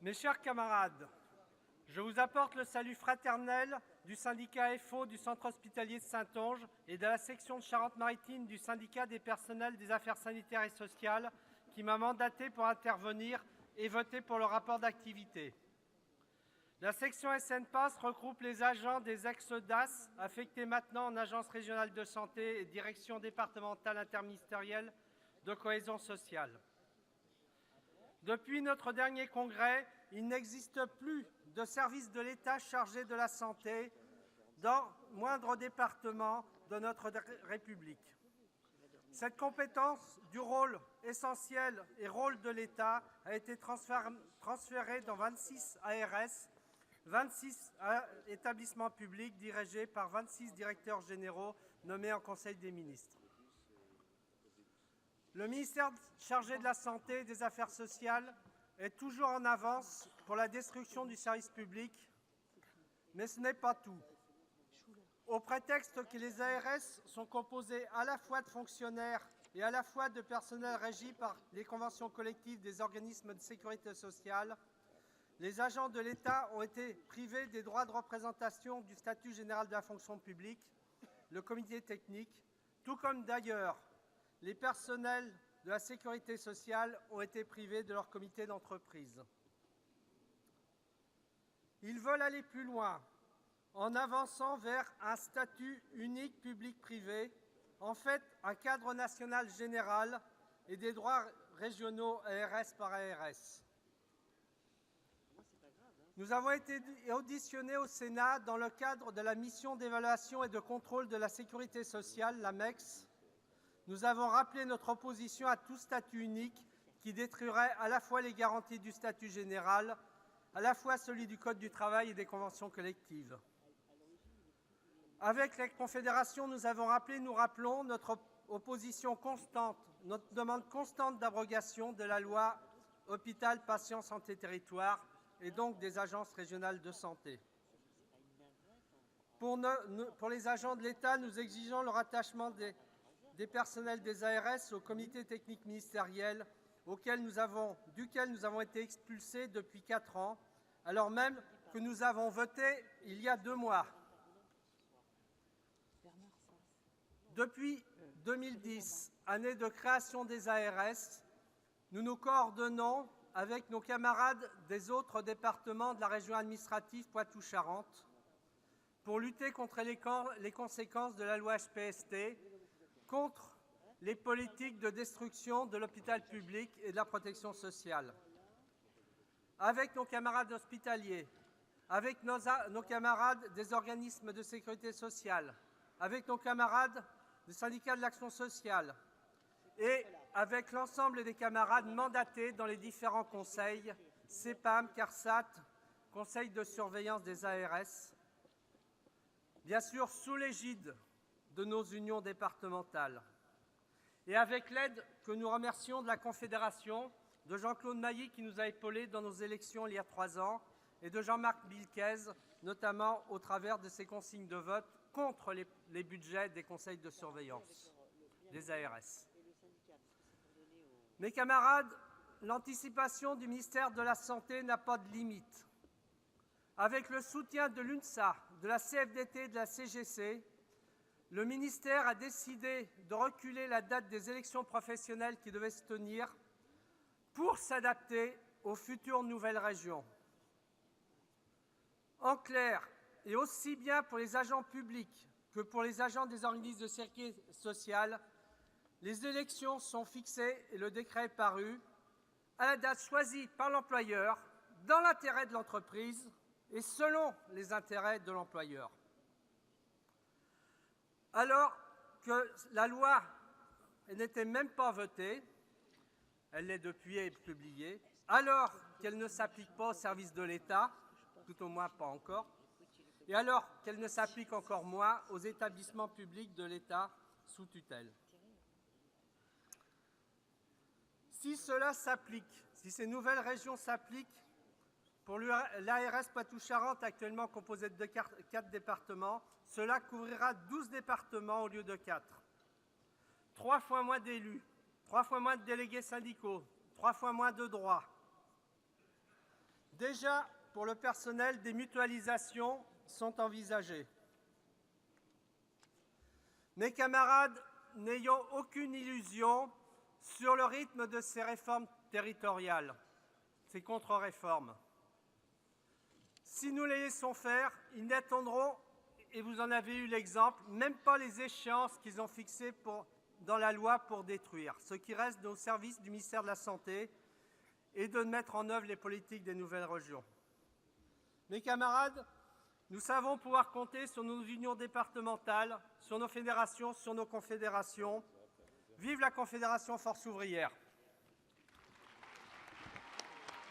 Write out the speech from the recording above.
Mes chers camarades, je vous apporte le salut fraternel du syndicat FO du centre hospitalier de Saintonge et de la section de Charente-Maritime du syndicat des personnels des affaires sanitaires et sociales qui m'a mandaté pour intervenir et voter pour le rapport d'activité. La section SNPAS regroupe les agents des ex-DAS affectés maintenant en agence régionale de santé et direction départementale interministérielle de cohésion sociale. Depuis notre dernier congrès, il n'existe plus de service de l'État chargé de la santé dans moindre département de notre République. Cette compétence du rôle essentiel et rôle de l'État a été transférée dans 26 ARS, 26 établissements publics dirigés par 26 directeurs généraux nommés en Conseil des ministres. Le ministère chargé de la Santé et des Affaires sociales est toujours en avance pour la destruction du service public, mais ce n'est pas tout. Au prétexte que les ARS sont composées à la fois de fonctionnaires et à la fois de personnel régi par les conventions collectives des organismes de sécurité sociale, les agents de l'État ont été privés des droits de représentation du statut général de la fonction publique, le comité technique, tout comme d'ailleurs les personnels de la sécurité sociale ont été privés de leur comité d'entreprise. Ils veulent aller plus loin en avançant vers un statut unique public-privé, en fait un cadre national général et des droits régionaux ARS par ARS. Nous avons été auditionnés au Sénat dans le cadre de la mission d'évaluation et de contrôle de la sécurité sociale, la MEX. Nous avons rappelé notre opposition à tout statut unique qui détruirait à la fois les garanties du statut général, à la fois celui du Code du travail et des conventions collectives. Avec les confédérations, nous avons rappelé, nous rappelons notre opposition constante, notre demande constante d'abrogation de la loi Hôpital, Patients, Santé, Territoire et donc des agences régionales de santé. Pour les agents de l'État, nous exigeons le rattachement des personnels des ARS au comité technique ministériel duquel nous avons été expulsés depuis 4 ans, alors même que nous avons voté il y a 2 mois. Depuis 2010, année de création des ARS, nous nous coordonnons avec nos camarades des autres départements de la région administrative Poitou-Charentes pour lutter contre les conséquences de la loi HPST, contre les politiques de destruction de l'hôpital public et de la protection sociale. Avec nos camarades hospitaliers, avec nos camarades des organismes de sécurité sociale, avec nos camarades du syndicat de l'action sociale et avec l'ensemble des camarades mandatés dans les différents conseils, CEPAM, CARSAT, Conseil de surveillance des ARS, bien sûr sous l'égide de nos unions départementales. Et avec l'aide que nous remercions de la Confédération, de Jean-Claude Mailly qui nous a épaulés dans nos élections il y a 3 ans, et de Jean-Marc Bilquez, notamment au travers de ses consignes de vote contre les budgets des conseils de surveillance des ARS. Mes camarades, l'anticipation du ministère de la Santé n'a pas de limite. Avec le soutien de l'UNSA, de la CFDT et de la CGC, le ministère a décidé de reculer la date des élections professionnelles qui devaient se tenir pour s'adapter aux futures nouvelles régions. En clair, et aussi bien pour les agents publics que pour les agents des organismes de sécurité sociale, les élections sont fixées et le décret est paru à la date choisie par l'employeur, dans l'intérêt de l'entreprise et selon les intérêts de l'employeur. Alors que la loi n'était même pas votée, elle l'est depuis et publiée, alors qu'elle ne s'applique pas aux services de l'État, tout au moins pas encore, et alors qu'elle ne s'applique encore moins aux établissements publics de l'État sous tutelle. Si cela s'applique, si ces nouvelles régions s'appliquent, pour l'ARS Poitou-Charentes, actuellement composée de 4 départements, cela couvrira 12 départements au lieu de 4. 3 fois moins d'élus, 3 fois moins de délégués syndicaux, 3 fois moins de droits. Déjà, pour le personnel, des mutualisations sont envisagées. Mes camarades, n'ayons aucune illusion sur le rythme de ces réformes territoriales, ces contre-réformes. Si nous les laissons faire, ils n'atteindront, et vous en avez eu l'exemple, même pas les échéances qu'ils ont fixées dans la loi pour détruire. Ce qui reste au service du ministère de la Santé et de mettre en œuvre les politiques des nouvelles régions. Mes camarades, nous savons pouvoir compter sur nos unions départementales, sur nos fédérations, sur nos confédérations. Vive la Confédération Force ouvrière!